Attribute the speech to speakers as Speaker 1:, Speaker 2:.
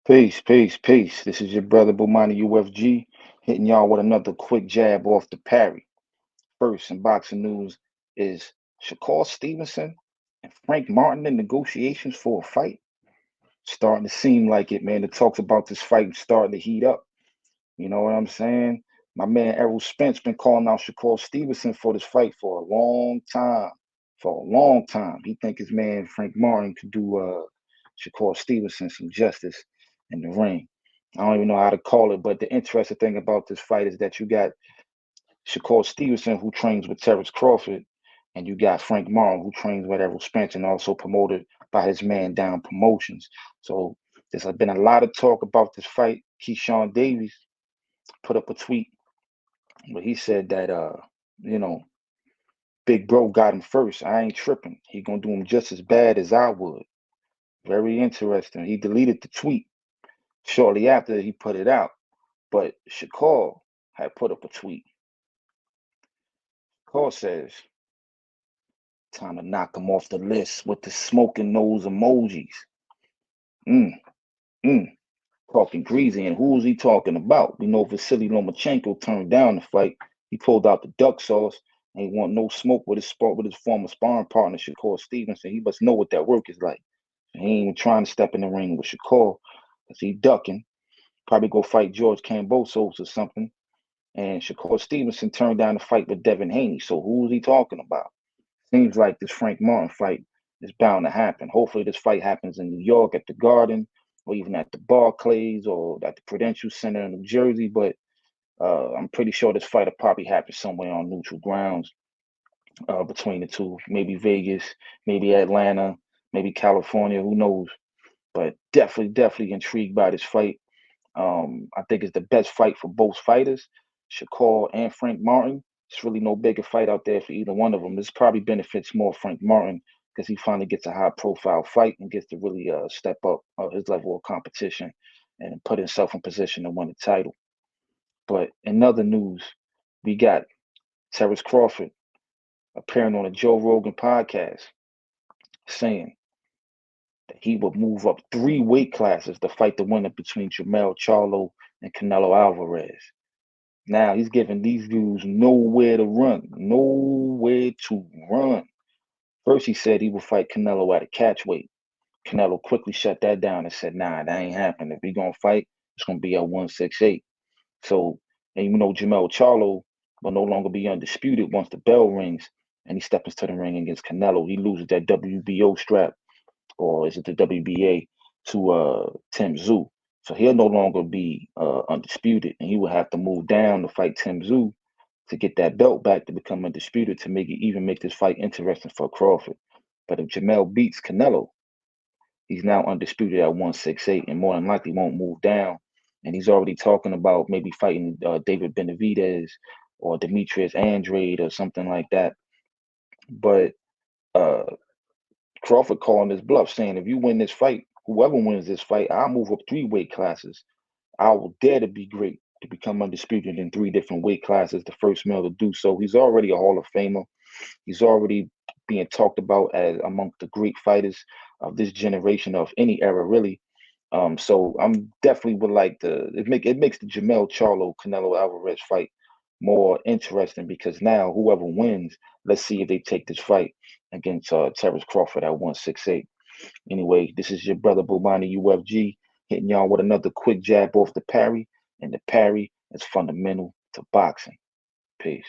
Speaker 1: Peace, peace, peace. This is your brother Bomani UFG hitting y'all with another quick jab off the Parry. First in boxing news is Shakur Stevenson and Frank Martin in negotiations for a fight. Starting to seem like it, man. The talks about this fight starting to heat up. You know what I'm saying? My man Errol Spence been calling out Shakur Stevenson for this fight for a long time. For a long time. He think his man Frank Martin could do Shakur Stevenson some justice in the ring. I don't even know how to call it, but the interesting thing about this fight is that you got Shakur Stevenson who trains with Terrence Crawford, and you got Frank Martin who trains with Errol Spence and also promoted by his man Down Promotions. So there's been a lot of talk about this fight. Keyshawn Davies put up a tweet where he said that you know, Big Bro got him first. I ain't tripping. He gonna do him just as bad as I would. Very interesting. He deleted the tweet shortly after he put it out, but Shakur had put up a tweet. Shakur says, "Time to knock him off the list with the smoking nose emojis." Mm, mm. Talking greasy, and who's he talking about? We know Vasily Lomachenko turned down the fight. He pulled out the duck sauce and he want no smoke with his former sparring partner, Shakur Stevenson. He must know what that work is like. He ain't even trying to step in the ring with Shakur because he ducking. Probably go fight George Kambosos or something. And Shakur Stevenson turned down the fight with Devin Haney. So who's he talking about? Seems like this Frank Martin fight is bound to happen. Hopefully this fight happens in New York at the Garden or even at the Barclays or at the Prudential Center in New Jersey. But I'm pretty sure this fight will probably happen somewhere on neutral grounds between the two. Maybe Vegas, maybe Atlanta, maybe California, who knows? But definitely intrigued by this fight. I think it's the best fight for both fighters, Shakur and Frank Martin. It's really no bigger fight out there for either one of them. This probably benefits more Frank Martin because he finally gets a high-profile fight and gets to really step up his level of competition and put himself in position to win the title. But in other news, we got Terrence Crawford appearing on a Joe Rogan podcast saying that he would move up 3 weight classes to fight the winner between Jermell Charlo and Canelo Alvarez. Now he's giving these dudes nowhere to run, nowhere to run. First, he said he would fight Canelo at a catch weight. Canelo quickly shut that down and said, "Nah, that ain't happening. If we gonna fight, it's gonna be at 168." So, and you know, Jermell Charlo will no longer be undisputed once the bell rings and he steps into the ring against Canelo. He loses that WBO strap, or is it the WBA, to Tim Tszyu. So he'll no longer be undisputed, and he will have to move down to fight Tim Tszyu to get that belt back to become undisputed to make this fight interesting for Crawford. But if Jamel beats Canelo, he's now undisputed at 168 and more than likely won't move down. And he's already talking about maybe fighting David Benavidez or Demetrius Andrade or something like that. But uh, Crawford calling his bluff, saying if you win this fight, whoever wins this fight, I'll move up 3 weight classes. I will dare to be great to become undisputed in 3 different weight classes, the first male to do so. He's already a Hall of Famer. He's already being talked about as amongst the great fighters of this generation of any era, really. So I'm definitely would like to it makes the Jamel Charlo Canelo Alvarez fight more interesting because now whoever wins, let's see if they take this fight against Terrence Crawford at 168. Anyway, this is your brother Bomani UFG hitting y'all with another quick jab off the Parry, and the Parry is fundamental to boxing. Peace.